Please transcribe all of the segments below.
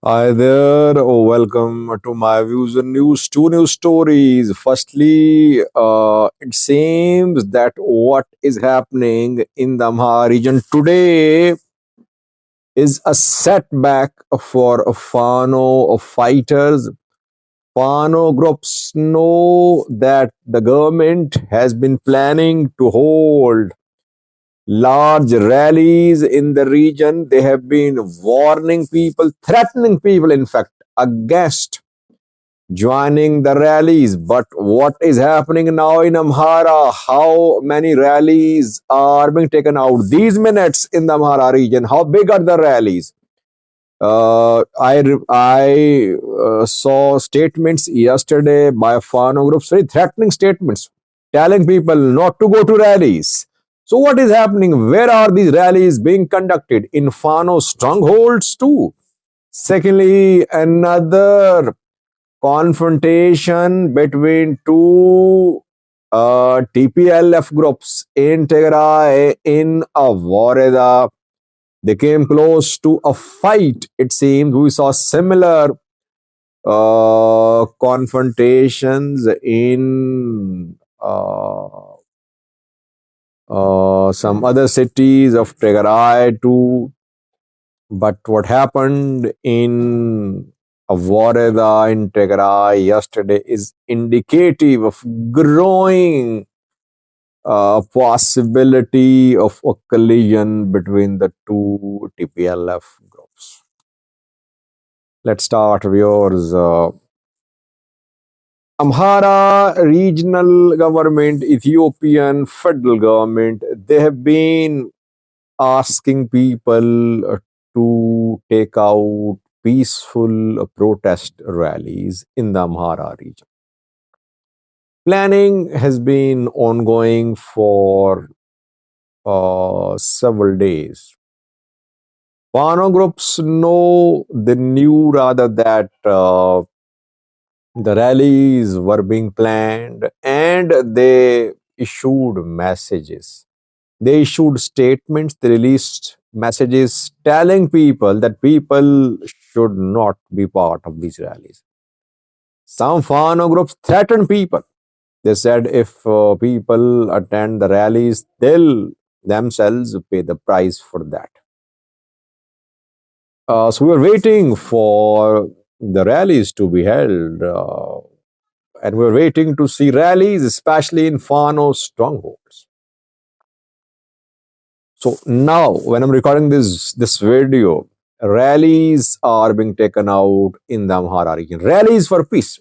Hi there. Welcome to my views and news. Two news stories. Firstly, it seems that what is happening in the Amhara region today is a setback for Fano fighters. Fano groups know that the government has been planning to hold large rallies in the region. They have been warning people, threatening people, in fact, against joining the rallies. But what is happening now in Amhara? How many rallies are being taken out these minutes in the Amhara region? How big are the rallies? I saw statements yesterday by Fano groups, very threatening statements, telling people not to go to rallies. So what is happening? Where are these rallies being conducted? In Fano strongholds too. Secondly, another confrontation between two TPLF groups in Tigray in Avoreda. They came close to a fight, it seems. We saw similar confrontations in some other cities of Tigray too. But what happened in Avoreda in Tigray yesterday is indicative of growing possibility of a collision between the two TPLF groups. Let's start with yours. Amhara regional government, Ethiopian federal government, they have been asking people to take out peaceful protest rallies in the Amhara region. Planning has been ongoing for several days. Fano groups knew rather that the rallies were being planned, and they issued messages. They issued statements, they released messages telling people that people should not be part of these rallies. Some Fano groups threatened people. They said if people attend the rallies, they'll themselves pay the price for that. So we were waiting for the rallies to be held, and we were waiting to see rallies, especially in Fano strongholds. So now, when I'm recording this video, rallies are being taken out in the Amhara region. Rallies for peace.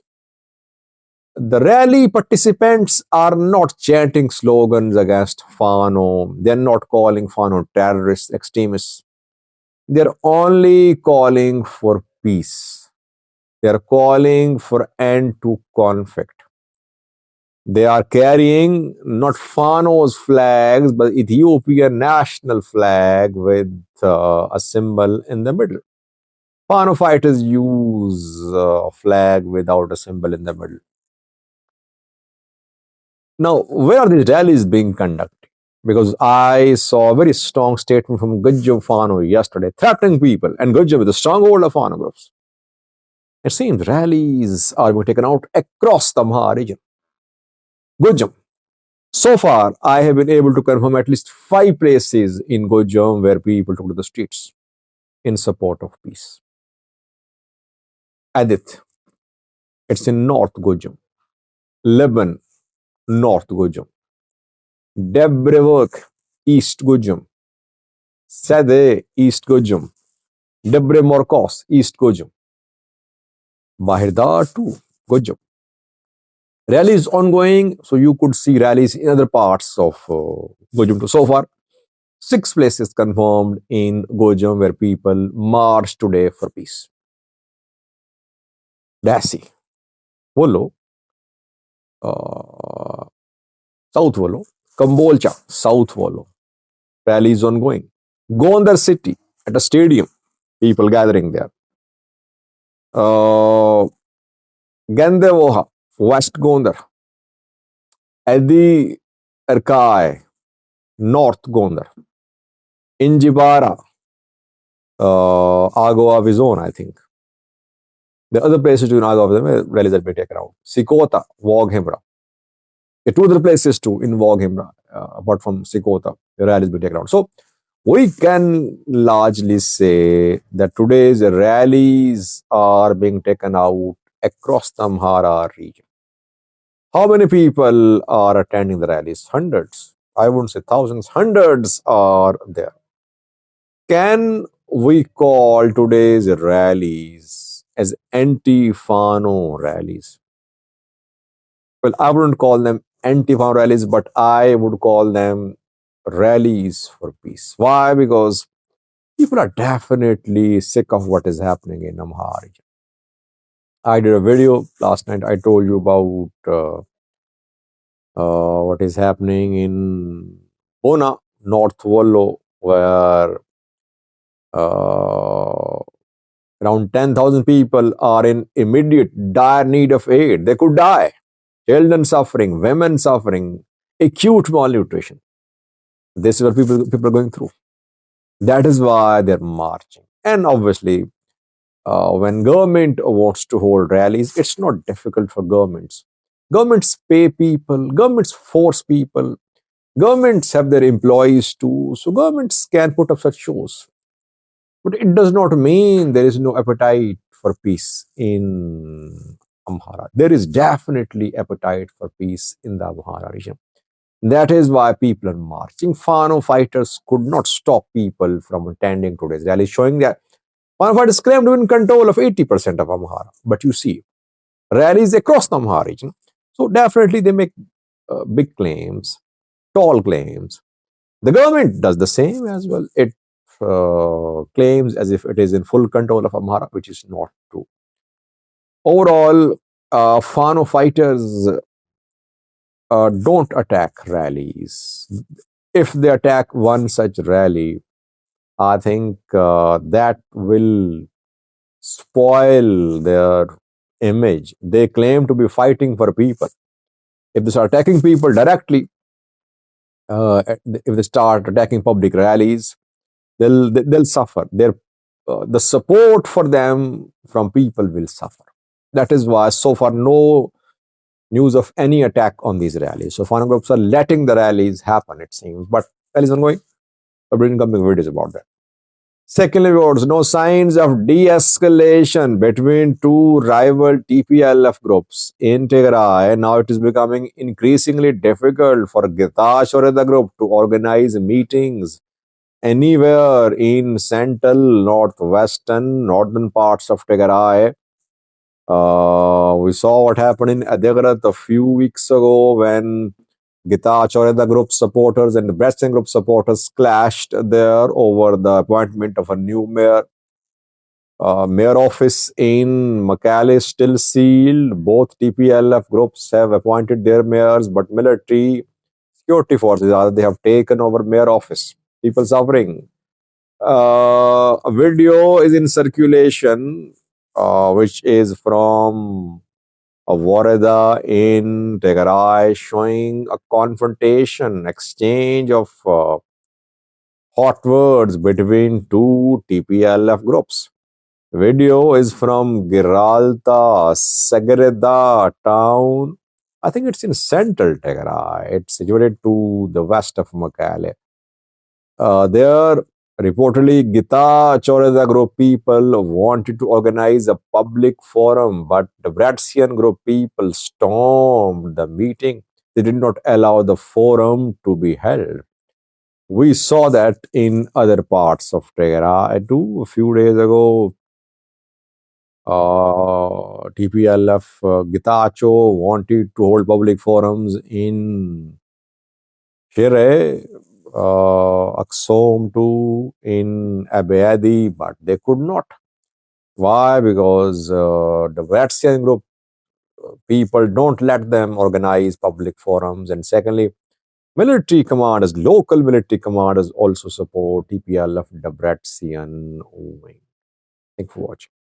The rally participants are not chanting slogans against Fano. They're not calling Fano terrorists, extremists. They're only calling for peace. They're calling for end to conflict. They are carrying not Fano's flags, but Ethiopian national flag with a symbol in the middle. Fano fighters use a flag without a symbol in the middle. Now, where are these rallies being conducted? Because I saw a very strong statement from Gujjam Fano yesterday, threatening people, and Gujjam is a stronghold of Fano groups. It seems rallies are being taken out across the Amhara region. Gujjam. So far, I have been able to confirm at least 5 places in Gujjam where people took to the streets in support of peace. Adith, it's in North Gujjam. Lebanon, North Gujjam. Debrework, East Gujjam. Sade, East Gujjam. Debre Morkos, East Gujjam. Bahirdar too, Gujjam. Rallies ongoing, so you could see rallies in other parts of Gujjam too. So far, 6 places confirmed in Gujjam where people marched today for peace. Dasi, Wolo, South Wolo, Kambolcha, South Wolo. Rallies ongoing. Gondar city, at a stadium, people gathering there. Gandevoha, West Gondar. Adi Erkai, North Gondar. Injibara, Agoa Vizon, I think. The other places to Naga of them rallies that may take around. Sikota, Waghemra. Two other places too in Waghemra, apart from Sikota, the rallies will take around. So we can largely say that today's rallies are being taken out across the Amhara region. How many people are attending the rallies? Hundreds. I wouldn't say thousands, hundreds are there. Can we call today's rallies as anti-Fano rallies? Well, I wouldn't call them anti-Fano rallies, but I would call them rallies for peace. Why? Because people are definitely sick of what is happening in Amhara. I did a video last night. I told you about what is happening in Bona, North Wallo, where uh, around 10,000 people are in immediate dire need of aid. They could die. Children suffering, women suffering, acute malnutrition. This is what people are going through. That is why they're marching. And obviously, when government wants to hold rallies, it's not difficult for governments. Governments pay people, governments force people, governments have their employees too, so governments can put up such shows. But it does not mean there is no appetite for peace in Amhara. There is definitely appetite for peace in the Amhara region. That is why people are marching. Fano fighters could not stop people from attending today's rally, showing that Fano fighters claim to be in control of 80% of Amhara. But you see, rallies across the Amhara region. So definitely they make big claims, tall claims. The government does the same as well. It claims as if it is in full control of Amhara, which is not true. Overall, Fano fighters don't attack rallies. If they attack one such rally, I think that will spoil their image. They claim to be fighting for people. If they start attacking people directly, if they start attacking public rallies, they'll suffer. The support for them from people will suffer. That is why so far no news of any attack on these rallies. So Fano groups are letting the rallies happen, it seems. But rallies ongoing. I'll bring coming videos about that. Secondly, reports no signs of de-escalation between two rival TPLF groups in Tigray. Now it is becoming increasingly difficult for Gitash or the group to organize meetings anywhere in central, northwestern, northern parts of Tigray. We saw what happened in Adegrat a few weeks ago when Gita Choreda group supporters and the Breston group supporters clashed there over the appointment of a new mayor. Mayor office in Makale is still sealed. Both TPLF groups have appointed their mayors, but military security forces they have taken over mayor office. People suffering. A video is in circulation, which is from Warada in Tigray, showing a confrontation, exchange of hot words between two TPLF groups. Video is from Giralta, Sagreda town. I think it's in central Tigray. It's situated to the west of Makale. There, reportedly, Gita Choreda group people wanted to organize a public forum, but the Bratzian group people stormed the meeting. They did not allow the forum to be held. We saw that in other parts of Tigray too. A few days ago, TPLF Gitacho wanted to hold public forums in Shire, Aksom too, in Abayadi, but they could not. Why? Because the Vatsian group people don't let them organize public forums. And secondly, military commanders, local military commanders also support TPLF Debrecen wing. Thank you for watching.